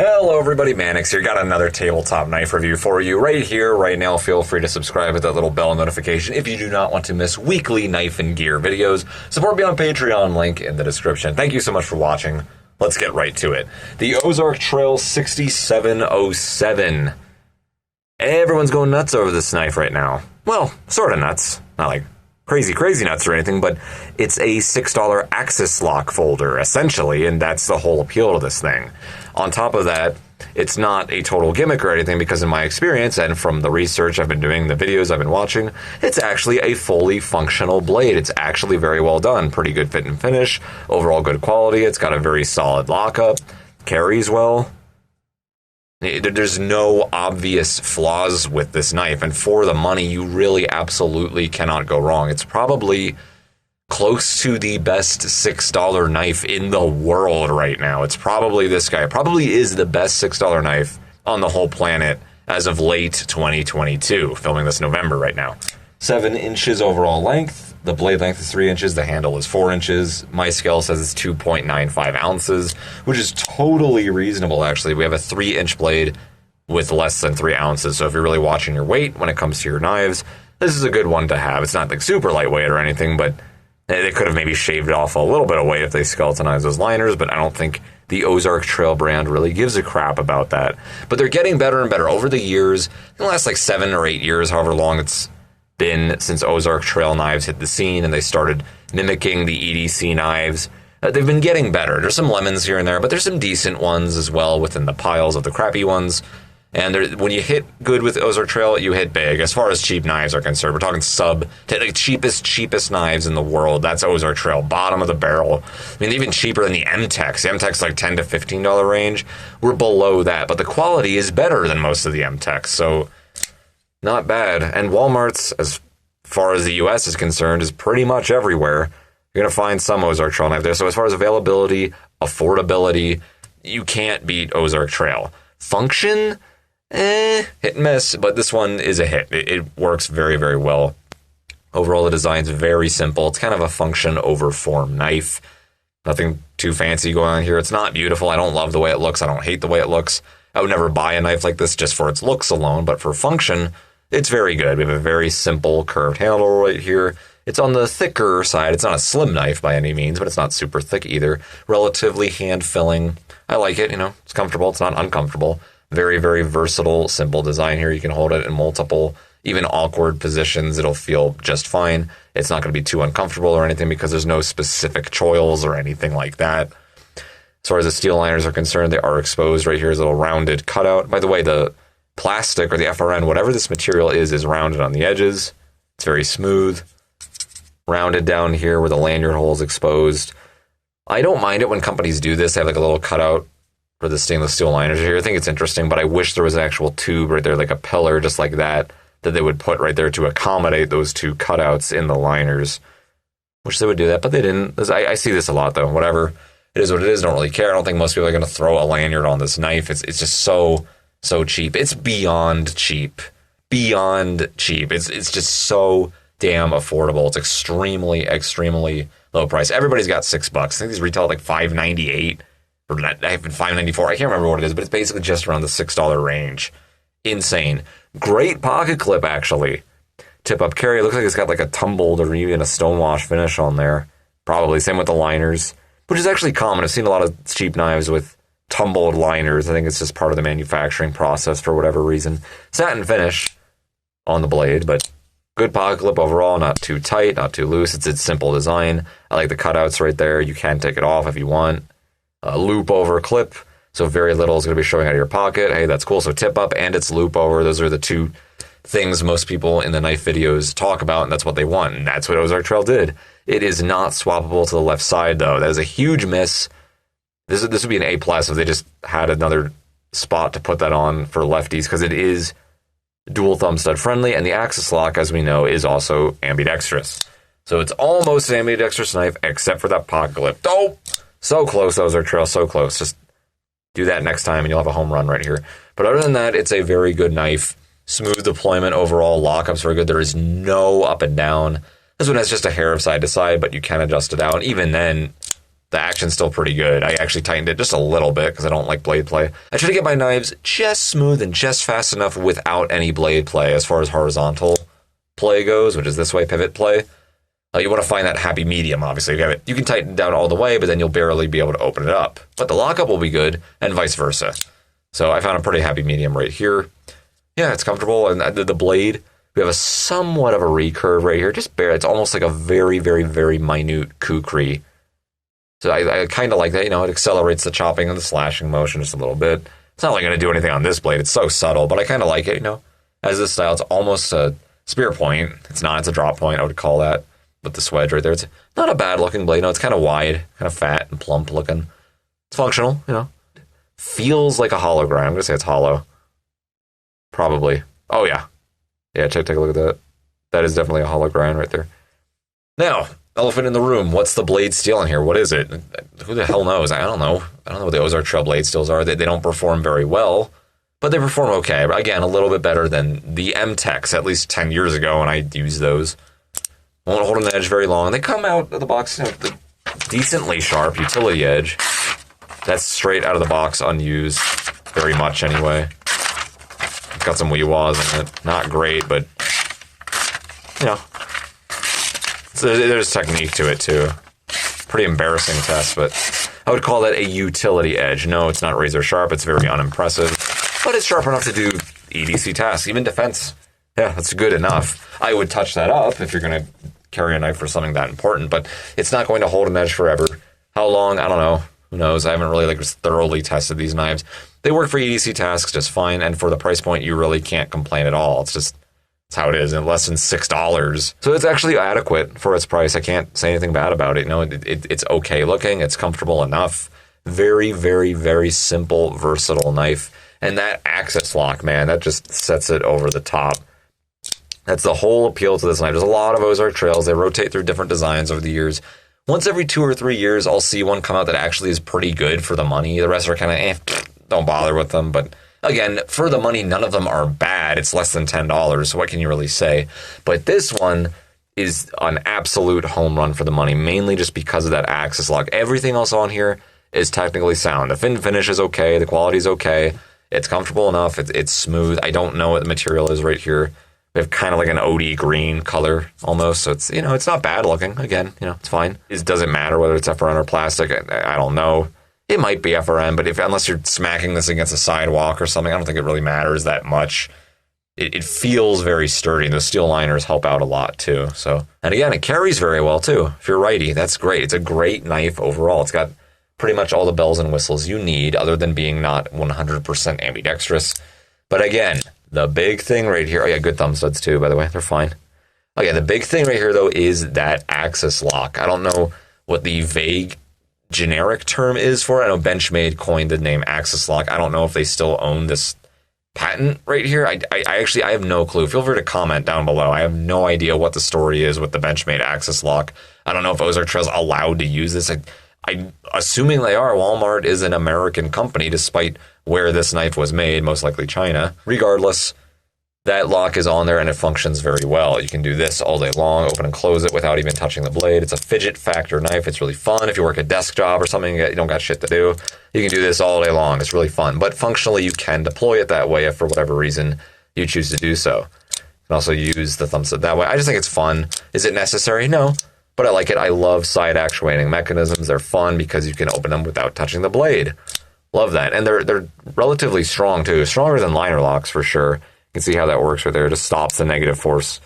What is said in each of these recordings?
Hello everybody, Mannix here. Got another tabletop knife review for you right here, right now. Feel free to subscribe with that little bell notification if you do not want to miss weekly knife and gear videos. Support me on Patreon, link in the description. Thank you so much for watching. Let's get right to it. The Ozark Trail 6707. Everyone's going nuts over this knife right now. Well, sort of nuts. Not like crazy nuts or anything, but it's a $6 axis lock folder, essentially, and that's the whole appeal to this thing. On top of that, it's not a total gimmick or anything, because in my experience, and from the research I've been doing, the videos I've been watching, it's actually a fully functional blade. It's actually very well done. Pretty good fit and finish, overall good quality. It's got a very solid lockup, carries well. There's no obvious flaws with this knife, and for the money, you really absolutely cannot go wrong. It's probably close to the best $6 knife in the world right now. It's probably this guy. It probably is the best $6 knife on the whole planet as of late 2022. Filming this November right now. 7 inches overall length. The blade length is 3 inches. The handle is 4 inches. My scale says it's 2.95 ounces, which is totally reasonable, actually. We have a 3-inch blade with less than 3 ounces, so if you're really watching your weight when it comes to your knives, this is a good one to have. It's not like super lightweight or anything, but they could have maybe shaved off a little bit of weight if they skeletonized those liners, but I don't think the Ozark Trail brand really gives a crap about that. But they're getting better and better over the years. In the last like 7 or 8 years, however long it's been since Ozark Trail knives hit the scene and they started mimicking the EDC knives, they've been getting better. There's some lemons here and there, but there's some decent ones as well within the piles of the crappy ones. And when you hit good with Ozark Trail, you hit big. As far as cheap knives are concerned, we're talking like cheapest knives in the world. That's Ozark Trail, bottom of the barrel. I mean, even cheaper than the M-Techs. The M-Tech's like $10 to $15 range. We're below that, but the quality is better than most of the M-Techs, so not bad. And Walmart's, as far as the U.S. is concerned, is pretty much everywhere. You're going to find some Ozark Trail knife there. So as far as availability, affordability, you can't beat Ozark Trail. Function? Hit and miss, but this one is a hit. It works very, very well. Overall, the design's very simple. It's kind of a function over form knife. Nothing too fancy going on here. It's not beautiful. I don't love the way it looks. I don't hate the way it looks. I would never buy a knife like this just for its looks alone, but for function, it's very good. We have a very simple curved handle right here. It's on the thicker side. It's not a slim knife by any means, but it's not super thick either. Relatively hand-filling. I like it, It's comfortable. It's not uncomfortable. Very, very versatile, simple design here. You can hold it in multiple, even awkward positions. It'll feel just fine. It's not going to be too uncomfortable or anything because there's no specific choils or anything like that. As far as the steel liners are concerned, they are exposed right here as a little rounded cutout. By the way, the plastic or the FRN, whatever this material is rounded on the edges. It's very smooth. Rounded down here where the lanyard hole is exposed. I don't mind it when companies do this. They have like a little cutout for the stainless steel liners here. I think it's interesting, but I wish there was an actual tube right there, like a pillar just like that they would put right there to accommodate those two cutouts in the liners. Wish they would do that, but they didn't. I see this a lot, though. Whatever. It is what it is. Don't really care. I don't think most people are going to throw a lanyard on this knife. It's just so cheap. It's beyond cheap. Beyond cheap. It's just so damn affordable. It's extremely low price. Everybody's got $6. I think these retail at like $5.98 or $5.94. I can't remember what it is, but it's basically just around the $6 range. Insane. Great pocket clip, actually. Tip up carry. It looks like it's got like a tumbled or even a stonewash finish on there. Probably. Same with the liners, which is actually common. I've seen a lot of cheap knives with tumbled liners. I think it's just part of the manufacturing process for whatever reason. Satin finish on the blade, but good pocket clip overall. Not too tight, not too loose. It's a simple design. I like the cutouts right there. You can take it off if you want. A loop over clip, so very little is going to be showing out of your pocket. Hey, that's cool. So tip up and it's loop over. Those are the two things most people in the knife videos talk about, and that's what they want, and that's what Ozark Trail did. It is not swappable to the left side, though. That is a huge miss. This would be an A+ if they just had another spot to put that on for lefties, because it is dual thumb stud friendly, and the axis lock, as we know, is also ambidextrous. So it's almost an ambidextrous knife, except for that pocket clip. Oh! So close, Ozark Trail, so close. Just do that next time and you'll have a home run right here. But other than that, it's a very good knife. Smooth deployment overall. Lockups are good. There is no up and down. This one has just a hair of side to side, but you can adjust it out. And even then, The action's still pretty good. I actually tightened it just a little bit because I don't like blade play. I try to get my knives just smooth and just fast enough without any blade play as far as horizontal play goes, which is this way, pivot play. You want to find that happy medium, obviously. You can tighten it down all the way, but then you'll barely be able to open it up. But the lockup will be good, and vice versa. So I found a pretty happy medium right here. Yeah, it's comfortable, and the blade, we have a somewhat of a recurve right here, just bare. It's almost like a very, very, very minute kukri. So I kind of like that, it accelerates the chopping and the slashing motion just a little bit. It's not like going to do anything on this blade. It's so subtle, but I kind of like it, As this style, it's almost a spear point. It's not, it's a drop point, I would call that, with the swedge right there. It's not a bad looking blade. No, it's kind of wide, kind of fat and plump looking. It's functional, Feels like a hollow grind. I'm going to say it's hollow. Probably. Oh, yeah. Yeah, take a look at that. That is definitely a hollow grind right there. Now, elephant in the room. What's the blade steel in here? What is it? Who the hell knows? I don't know. I don't know what the Ozark Trail blade steels are. They don't perform very well, but they perform okay. Again, a little bit better than the M-Techs, at least 10 years ago when I used those. Won't hold an edge very long. They come out of the box with a decently sharp utility edge. That's straight out of the box, unused. Very much, anyway. It's got some wee-waws in it. Not great, but, So there's technique to it, too. Pretty embarrassing test, but I would call that a utility edge. No, it's not razor sharp. It's very unimpressive, but it's sharp enough to do EDC tasks, even defense. Yeah, that's good enough. I would touch that up if you're going to carry a knife for something that important, but it's not going to hold an edge forever. How long? I don't know. Who knows? I haven't really thoroughly tested these knives. They work for EDC tasks just fine, and for the price point, you really can't complain at all. It's how it is, and less than $6. So it's actually adequate for its price. I can't say anything bad about it. It's okay looking. It's comfortable enough. Very, very, very simple, versatile knife. And that access lock, man, that just sets it over the top. That's the whole appeal to this knife. There's a lot of Ozark Trails. They rotate through different designs over the years. Once every 2 or 3 years, I'll see one come out that actually is pretty good for the money. The rest are kind of, don't bother with them. But again, for the money, none of them are bad. It's less than $10, so what can you really say? But this one is an absolute home run for the money, mainly just because of that access lock. Everything else on here is technically sound. The fin finish is okay. The quality is okay. It's comfortable enough. It's smooth. I don't know what the material is right here. We have kind of like an OD green color almost. So it's, it's not bad looking. Again, it's fine. It doesn't matter whether it's FRN or plastic. I don't know. It might be FRN, but unless you're smacking this against a sidewalk or something, I don't think it really matters that much. It feels very sturdy. And those steel liners help out a lot too. So, and again, it carries very well too. If you're righty, that's great. It's a great knife overall. It's got pretty much all the bells and whistles you need, other than being not 100% ambidextrous. But again, the big thing right here, oh yeah, good thumb studs too, by the way, they're fine. Okay, the big thing right here though is that axis lock. I don't know what the vague generic term is for it. I know Benchmade coined the name axis lock. I don't know if they still own this patent right here. I actually have no clue. Feel free to comment down below. I have no idea what the story is with the Benchmade axis lock. I don't know if Ozark Trail's allowed to use this. I'm assuming they are. Walmart is an American company, despite where this knife was made, most likely China. Regardless, that lock is on there and it functions very well. You can do this all day long, open and close it without even touching the blade. It's a fidget factor knife. It's really fun. If you work a desk job or something, you don't got shit to do, you can do this all day long. It's really fun. But functionally, you can deploy it that way if for whatever reason you choose to do so. You can also use the thumb stud that way. I just think it's fun. Is it necessary? No. But I like it. I love side actuating mechanisms. They're fun because you can open them without touching the blade. Love that. And they're relatively strong too. Stronger than liner locks for sure. You can see how that works right there. It just stops the negative force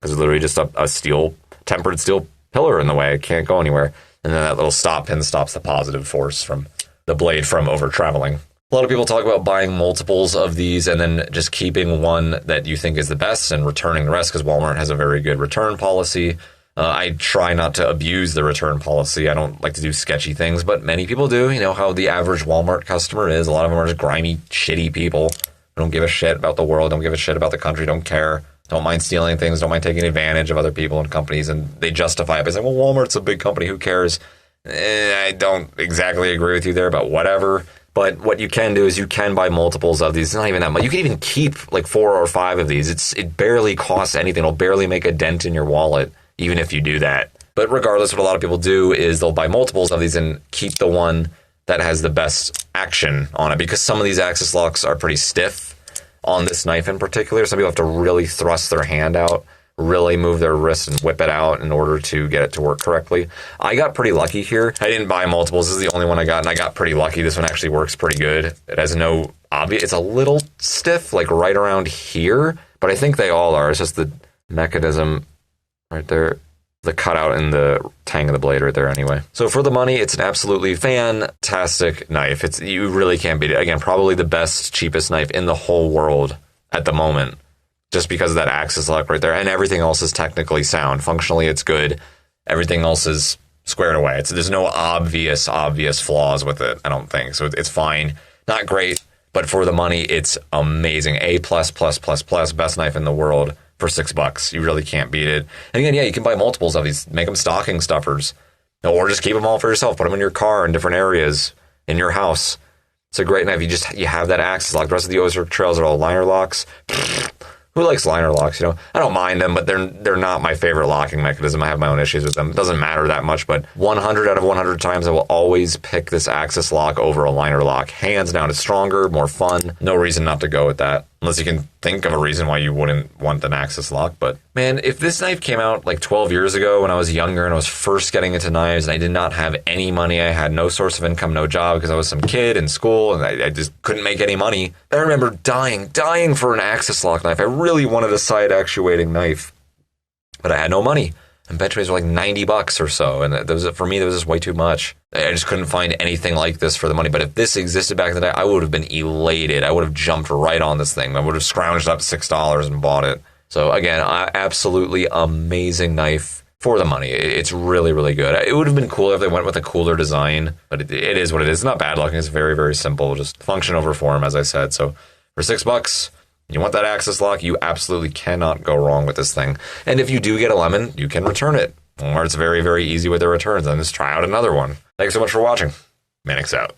because it's literally just a tempered steel pillar in the way. It can't go anywhere. And then that little stop pin stops the positive force from the blade from over traveling. A lot of people talk about buying multiples of these and then just keeping one that you think is the best and returning the rest because Walmart has a very good return policy. I try not to abuse the return policy. I don't like to do sketchy things, but many people do. You know how the average Walmart customer is. A lot of them are just grimy, shitty people. Don't give a shit about the world. Don't give a shit about the country. Don't care. Don't mind stealing things. Don't mind taking advantage of other people and companies. And they justify it by saying, well, Walmart's a big company. Who cares? I don't exactly agree with you there, but whatever. But what you can do is you can buy multiples of these. It's not even that much. You can even keep like 4 or 5 of these. It barely costs anything. It'll barely make a dent in your wallet, even if you do that. But regardless, what a lot of people do is they'll buy multiples of these and keep the one that has the best action on it, because some of these axis locks are pretty stiff on this knife in particular. Some people have to really thrust their hand out, really move their wrist and whip it out in order to get it to work correctly. I got pretty lucky here. I didn't buy multiples. This is the only one I got, and I got pretty lucky. This one actually works pretty good. It has no obvious, it's a little stiff, like right around here, but I think they all are. It's just the mechanism right there, the cutout in the tang of the blade right there anyway. So for the money, it's an absolutely fantastic knife. You really can't beat it. Again, probably the best, cheapest knife in the whole world at the moment, just because of that axis lock right there, and everything else is technically sound. Functionally, it's good. Everything else is squared away. There's no obvious flaws with it, I don't think. So it's fine. Not great, but for the money, it's amazing. A++++, best knife in the world for $6. You really can't beat it. And again, yeah, you can buy multiples of these, make them stocking stuffers, or just keep them all for yourself. Put them in your car in different areas in your house. It's a great knife. You have that axis lock. The rest of the Ozark trails are all liner locks. Who likes liner locks? I don't mind them, but they're not my favorite locking mechanism. I have my own issues with them. It doesn't matter that much, but 100 out of 100 times I will always pick this axis lock over a liner lock. Hands down, it's stronger, more fun. No reason not to go with that, unless you can think of a reason why you wouldn't want an axis lock. But man, if this knife came out like 12 years ago when I was younger and I was first getting into knives and I did not have any money, I had no source of income, no job because I was some kid in school and I just couldn't make any money. I remember dying for an axis lock knife. I really wanted a side actuating knife, but I had no money. And Benchmarks were like $90 or so, and for me, that was just way too much. I just couldn't find anything like this for the money. But if this existed back in the day, I would have been elated. I would have jumped right on this thing. I would have scrounged up $6 and bought it. So again, absolutely amazing knife for the money. It's really, really good. It would have been cooler if they went with a cooler design, but it is what it is. It's not bad looking. It's very, very simple. Just function over form, as I said. So for $6, you want that axis lock, you absolutely cannot go wrong with this thing. And if you do get a lemon, you can return it. Or it's very, very easy with the returns. And just try out another one. Thanks so much for watching. Manix out.